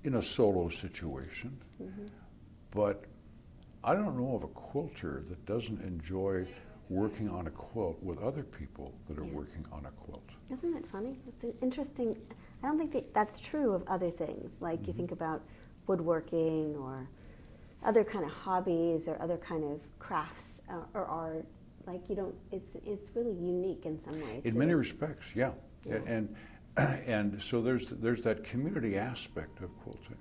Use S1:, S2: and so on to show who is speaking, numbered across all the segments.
S1: in a solo situation, but I don't know of a quilter that doesn't enjoy working on a quilt with other people that are working on a quilt.
S2: Isn't it funny? It's an interesting, I don't think that's true of other things. Like you think about woodworking or other kind of hobbies or other kind of crafts or art. Like you don't, it's really unique in some way.
S1: In many respects, yeah. And so there's that community aspect of quilting.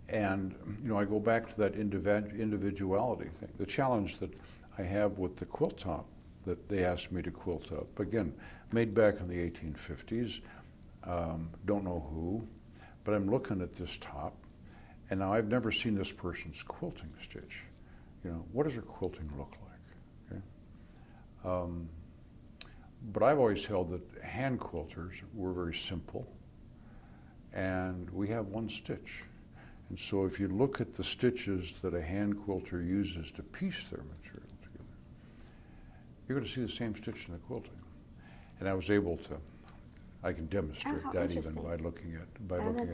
S1: And you know, I go back to that individuality thing. The challenge that I have with the quilt top that they asked me to quilt up, again, made back in the 1850s, don't know who, but I'm looking at this top, and now I've never seen this person's quilting stitch. You know, what does her quilting look like? Okay? But I've always held that hand quilters were very simple, and we have one stitch. And so if you look at the stitches that a hand quilter uses to piece their material together, you're going to see the same stitch in the quilting. And I was able to, I can demonstrate that even by looking at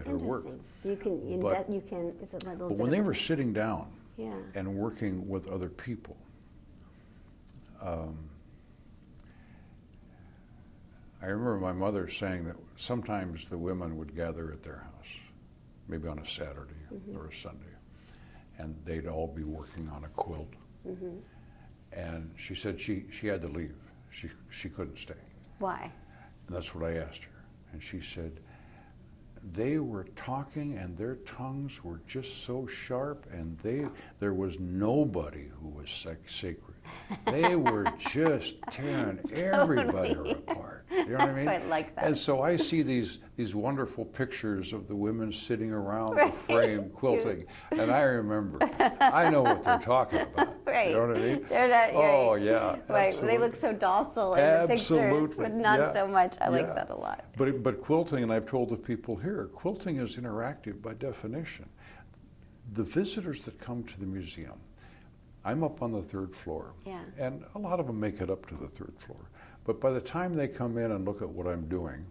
S1: her work.
S2: So you can, is it like a little
S1: but
S2: bit
S1: when they were sitting down
S2: Yeah.
S1: and working with other people, I remember my mother saying that sometimes the women would gather at their house, maybe on a Saturday or a Sunday, and they'd all be working on a quilt. And she said she had to leave. She couldn't stay.
S2: Why?
S1: And that's what I asked her. And she said, they were talking and their tongues were just so sharp, and there was nobody who was sacred. They were just tearing everybody apart. You know what I mean?
S2: I like that.
S1: And so I see these wonderful pictures of the women sitting around the frame quilting, and I remember, I know what they're talking about.
S2: Right.
S1: You know what I mean?
S2: They're not,
S1: oh, yeah.
S2: Right.
S1: Absolutely.
S2: They look so docile in the pictures, but not so much. I like that a lot.
S1: But quilting, and I've told the people here, quilting is interactive by definition. The visitors that come to the museum, I'm up on the 3rd floor, and a lot of them make it up to the 3rd floor. But by the time they come in and look at what I'm doing,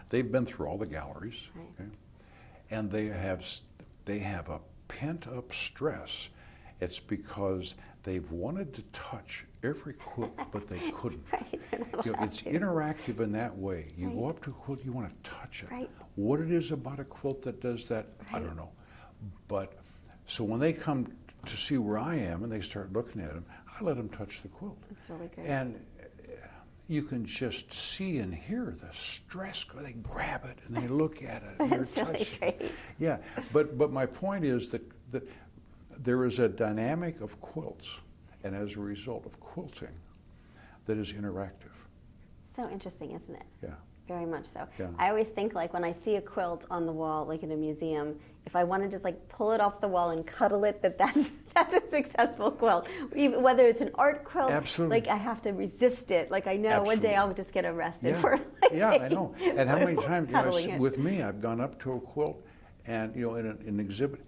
S1: they've been through all the galleries, okay? And they have a pent-up stress. It's because they've wanted to touch every quilt, but they couldn't. You know, it's interactive in that way. You go up to a quilt, you want to touch it. What it is about a quilt that does that, I don't know. But so when they come to see where I am and they start looking at them, I let them touch the quilt.
S2: That's really good.
S1: And you can just see and hear the stress. They grab it and they look at it and they're touching.
S2: Really great.
S1: Yeah, but my point is that there is a dynamic of quilts, and as a result of quilting, that is interactive.
S2: So interesting, isn't it?
S1: Yeah.
S2: Very much so.
S1: Yeah.
S2: I always think, like, when I see a quilt on the wall, like in a museum, if I want to just like pull it off the wall and cuddle it, that's a successful quilt. Even, whether it's an art quilt, like I have to resist it. Like I know one day I'll just get arrested for like
S1: I know. And how many times
S2: cuddling
S1: with me, I've gone up to a quilt and in an exhibit,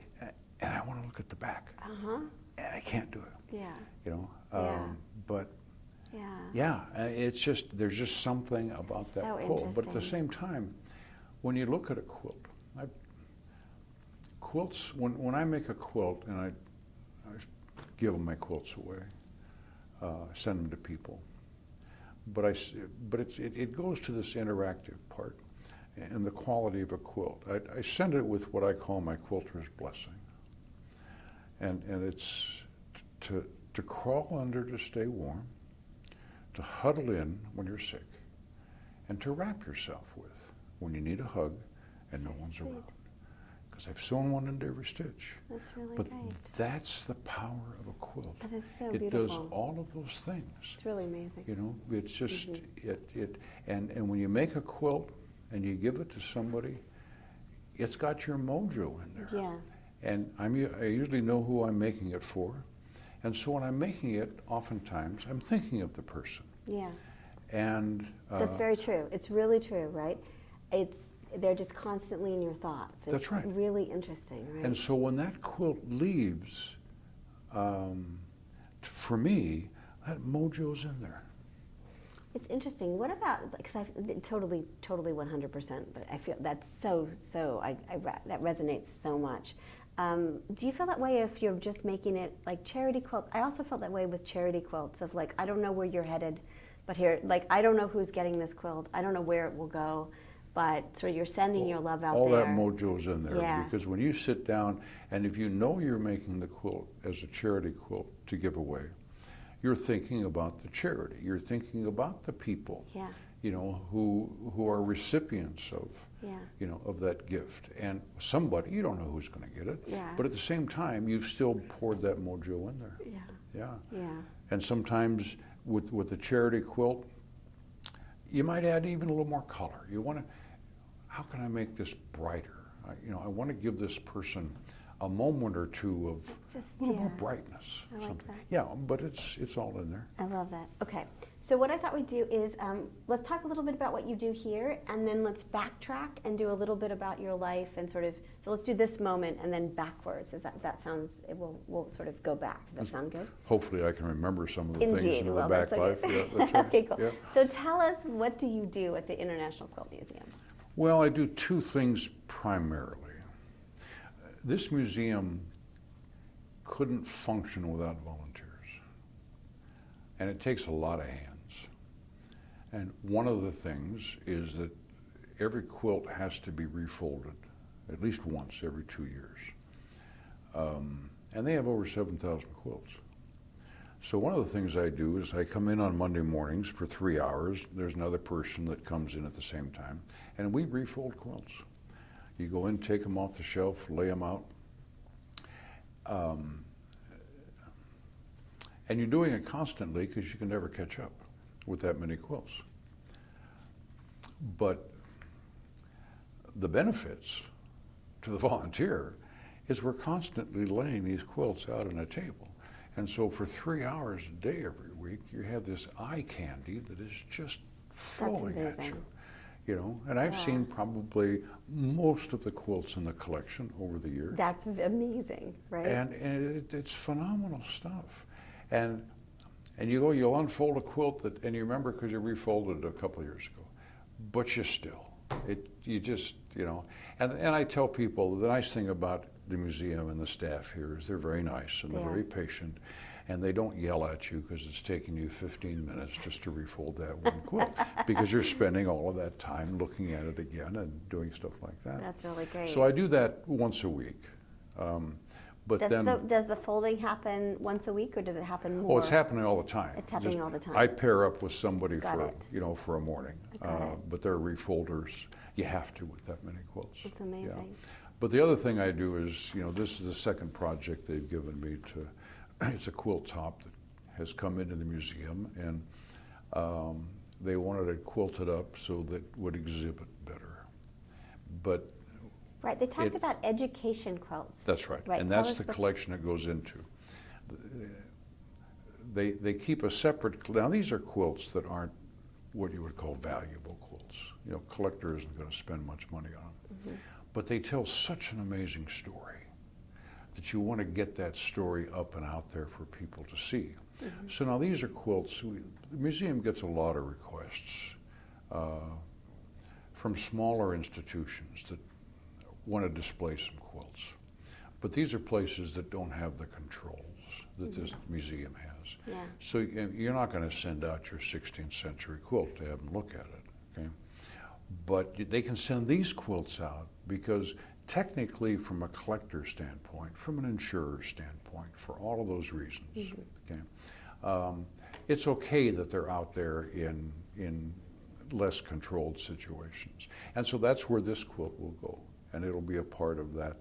S1: and I want to look at the back, and I can't do it.
S2: Yeah.
S1: You know, but. It's just, there's just something about that quilt. But at the same time, when you look at a quilt, quilts, when I make a quilt and I give them my quilts away, send them to people, but it goes to this interactive part and the quality of a quilt. I send it with what I call my quilter's blessing. And it's to crawl under to stay warm, to huddle in when you're sick, and to wrap yourself with when you need a hug and no one's around. Because I've sewn one into every stitch.
S2: That's really
S1: but
S2: great.
S1: That's the power of a quilt.
S2: That is so
S1: it
S2: beautiful.
S1: It does all of those things.
S2: It's really amazing.
S1: You know, it's just, and when you make a quilt and you give it to somebody, it's got your mojo in there.
S2: Yeah.
S1: And I usually know who I'm making it for. And so when I'm making it, oftentimes, I'm thinking of the person.
S2: Yeah.
S1: And
S2: that's very true. It's really true, right? They're just constantly in your thoughts.
S1: That's right.
S2: It's really interesting, right?
S1: And so when that quilt leaves, for me, that mojo's in there.
S2: It's interesting. What about, because I totally 100%, but I feel that's that resonates so much. Do you feel that way if you're just making it like charity quilt? I also felt that way with charity quilts of like, I don't know where you're headed, but here, like, I don't know who's getting this quilt. I don't know where it will go, but sort of you're sending your love out
S1: all
S2: there.
S1: All that mojo's in there.
S2: Yeah.
S1: Because when you sit down, and if you know you're making the quilt as a charity quilt to give away, you're thinking about the charity. You're thinking about the people,
S2: yeah.
S1: you know, who are recipients of,
S2: yeah.
S1: you know, of that gift. And somebody, you don't know who's going to get it,
S2: yeah.
S1: but at the same time, you've still poured that mojo in there.
S2: Yeah.
S1: Yeah.
S2: Yeah.
S1: And sometimes with the charity quilt, you might add even a little more color. You want to, how can I make this brighter? You know, I want to give this person a moment or two of
S2: just,
S1: a little more brightness.
S2: I like that.
S1: Yeah, but it's all in there.
S2: I love that. Okay, so what I thought we'd do is let's talk a little bit about what you do here, and then let's backtrack and do a little bit about your life and sort of. So let's do this moment and then backwards. Is that sounds? We'll sort of go back. Does that sound good?
S1: Hopefully, I can remember some of the
S2: Indeed,
S1: things in the back
S2: that's
S1: life.
S2: okay.
S1: Yeah, that's right.
S2: Okay, cool.
S1: Yeah.
S2: So tell us, what do you do at the International Quilt Museum?
S1: Well, I do two things primarily. This museum couldn't function without volunteers, and it takes a lot of hands. And one of the things is that every quilt has to be refolded at least once every 2 years. And they have over 7,000 quilts. So one of the things I do is I come in on Monday mornings for 3 hours. There's another person that comes in at the same time, and we refold quilts. You go in, take them off the shelf, lay them out. And you're doing it constantly because you can never catch up with that many quilts. But the benefits to the volunteer is we're constantly laying these quilts out on a table. And so for 3 hours a day every week, you have this eye candy that is just flowing at you. You know, and I've seen probably most of the quilts in the collection over the years.
S2: That's amazing, right?
S1: And it's phenomenal stuff. And you'll unfold a quilt and you remember because you refolded it a couple of years ago, but you just, you know. And I tell people the nice thing about the museum and the staff here is they're very nice and they're very patient. And they don't yell at you because it's taking you 15 minutes just to refold that one quilt because you're spending all of that time looking at it again and doing stuff like that.
S2: That's really great.
S1: So I do that once a week. But
S2: does the folding happen once a week, or does it happen more?
S1: Oh, it's happening all the time.
S2: It's happening all the time.
S1: I pair up with somebody for a morning. But they're refolders. You have to with that many quilts.
S2: It's amazing.
S1: Yeah. But the other thing I do is, you know, this is the second project they've given me to. It's a quilt top that has come into the museum, and they wanted it quilted up so that it would exhibit better. But
S2: right, they talked about education quilts.
S1: That's right, and that's the collection it goes into. They keep a separate. Now these are quilts that aren't what you would call valuable quilts. You know, collector isn't going to spend much money on them, but they tell such an amazing story that you want to get that story up and out there for people to see. So now these are quilts. The museum gets a lot of requests from smaller institutions that want to display some quilts. But these are places that don't have the controls that this museum has.
S2: Yeah.
S1: So you're not going to send out your 16th century quilt to have them look at it, okay? But they can send these quilts out because technically, from a collector standpoint, from an insurer standpoint, for all of those reasons, okay, it's okay that they're out there in less controlled situations. And so that's where this quilt will go. And it'll be a part of that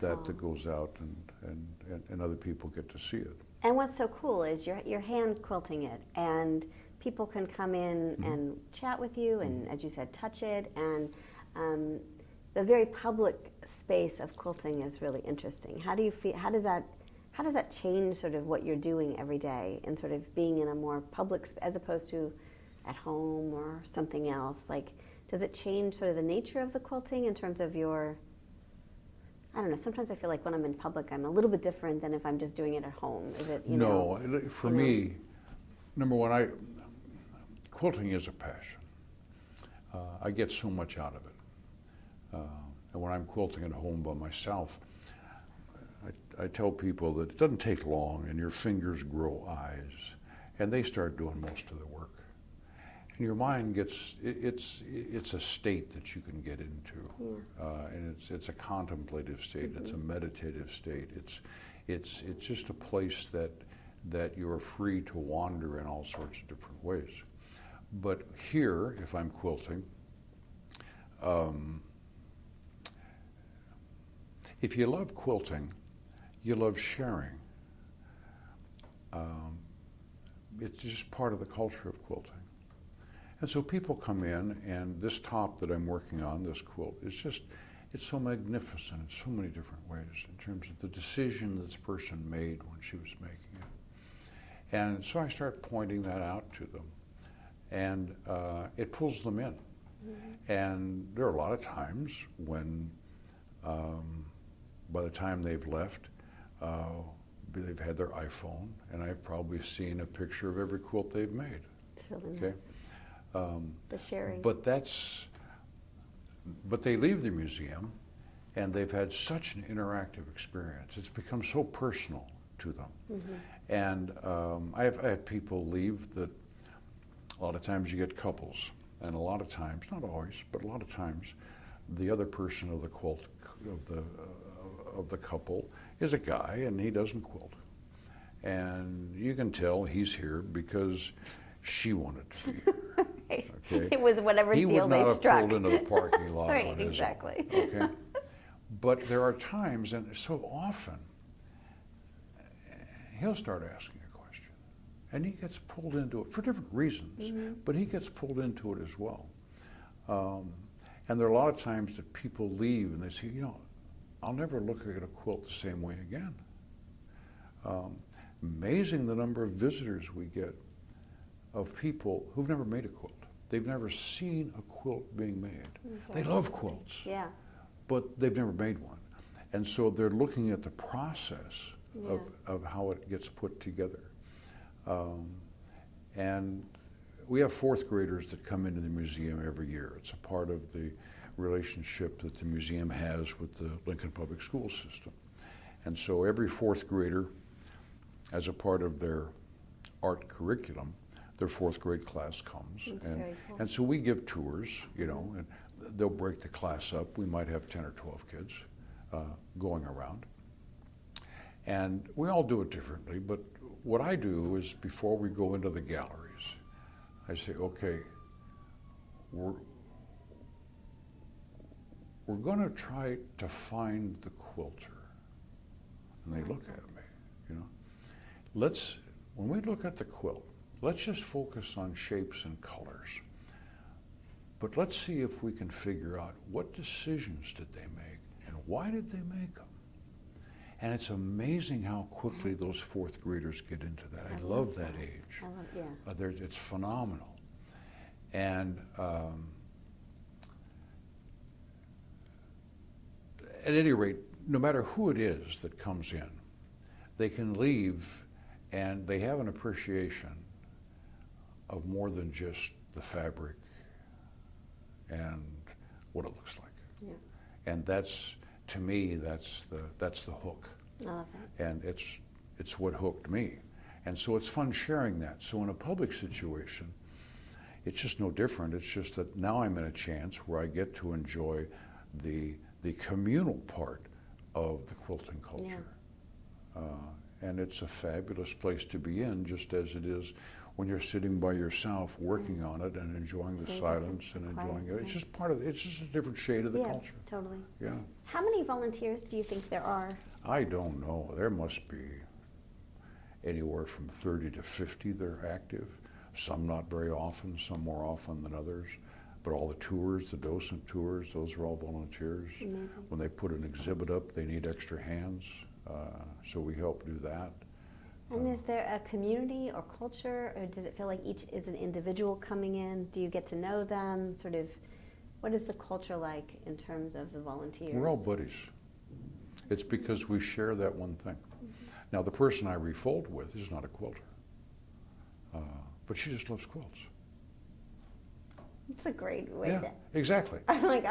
S1: that goes out and other people get to see it.
S2: And what's so cool is you're hand quilting it, and people can come in and chat with you, and as you said, touch it, and the very public space of quilting is really interesting. How do you feel? How does that change sort of what you're doing every day, and sort of being in a more public as opposed to at home or something else? Like, does it change sort of the nature of the quilting in terms of your? I don't know. Sometimes I feel like when I'm in public, I'm a little bit different than if I'm just doing it at home. Is it?
S1: For me, number one, quilting is a passion. I get so much out of it. And when I'm quilting at home by myself, I tell people that it doesn't take long and your fingers grow eyes and they start doing most of the work. And your mind gets, it's a state that you can get into. And it's a contemplative state, it's a meditative state. It's just a place that you're free to wander in all sorts of different ways. But here, if I'm quilting, if you love quilting, you love sharing. It's just part of the culture of quilting. And so people come in, and this top that I'm working on, this quilt, it's so magnificent in so many different ways in terms of the decision this person made when she was making it. And so I start pointing that out to them, and it pulls them in. And there are a lot of times when, by the time they've left, they've had their iPhone, and I've probably seen a picture of every quilt they've made.
S2: It's really nice. The sharing.
S1: But they leave the museum, and they've had such an interactive experience. It's become so personal to them. And I've had people leave that a lot of times you get couples, and a lot of times, not always, but a lot of times, the other person of the quilt of the couple is a guy, and he doesn't quilt. And you can tell he's here because she wanted to be here. Okay?
S2: It was whatever
S1: he
S2: deal
S1: would not
S2: they
S1: have
S2: struck.
S1: pulled into the parking lot
S2: Right,
S1: on his
S2: exactly.
S1: own. Okay? But there are times, and so often, he'll start asking a question, and he gets pulled into it for different reasons, but he gets pulled into it as well. And there are a lot of times that people leave and they say, you know, I'll never look at a quilt the same way again. Amazing the number of visitors we get of people who've never made a quilt. They've never seen a quilt being made. They love quilts, but they've never made one. And so they're looking at the process of how it gets put together. And we have fourth graders that come into the museum every year. It's a part of the relationship that the museum has with the Lincoln Public School system. And so every fourth grader, as a part of their art curriculum, their fourth grade class comes.
S2: That's very cool.
S1: And so we give tours, you know, and they'll break the class up. We might have 10 or 12 kids going around. And we all do it differently, but what I do is before we go into the galleries, I say, okay, we're going to try to find the quilter. And they look at me, you know. When we look at the quilt, let's just focus on shapes and colors. But let's see if we can figure out what decisions did they make and why did they make them. And it's amazing how quickly those fourth graders get into that. I love that age.
S2: I love,
S1: It's phenomenal. And at any rate, no matter who it is that comes in, they can leave and they have an appreciation of more than just the fabric and what it looks like. And that's, to me, that's the hook.
S2: I love that.
S1: And it's what hooked me. And so it's fun sharing that. So in a public situation, it's just no different. It's just that now I'm in a chance where I get to enjoy the communal part of the quilting culture. And it's a fabulous place to be in, just as it is when you're sitting by yourself working on it and enjoying the silence and enjoying it. It's just part of it. It's just a different shade of the culture.
S2: Totally.
S1: Yeah.
S2: How many volunteers do you think there are?
S1: I don't know. There must be anywhere from 30 to 50 that are active. Some not very often, some more often than others. But all the tours, the docent tours, those are all volunteers.
S2: Amazing. When
S1: they put an exhibit up, they need extra hands. So we help do that.
S2: And is there a community or culture, or does it feel like each is an individual coming in? Do you get to know them? Sort of, what is the culture like in terms of the volunteers?
S1: We're all buddies. It's because we share that one thing. Now, the person I refold with is not a quilter, but she just loves quilts.
S2: It's a great way
S1: Yeah,
S2: to.
S1: exactly.
S2: I'm like,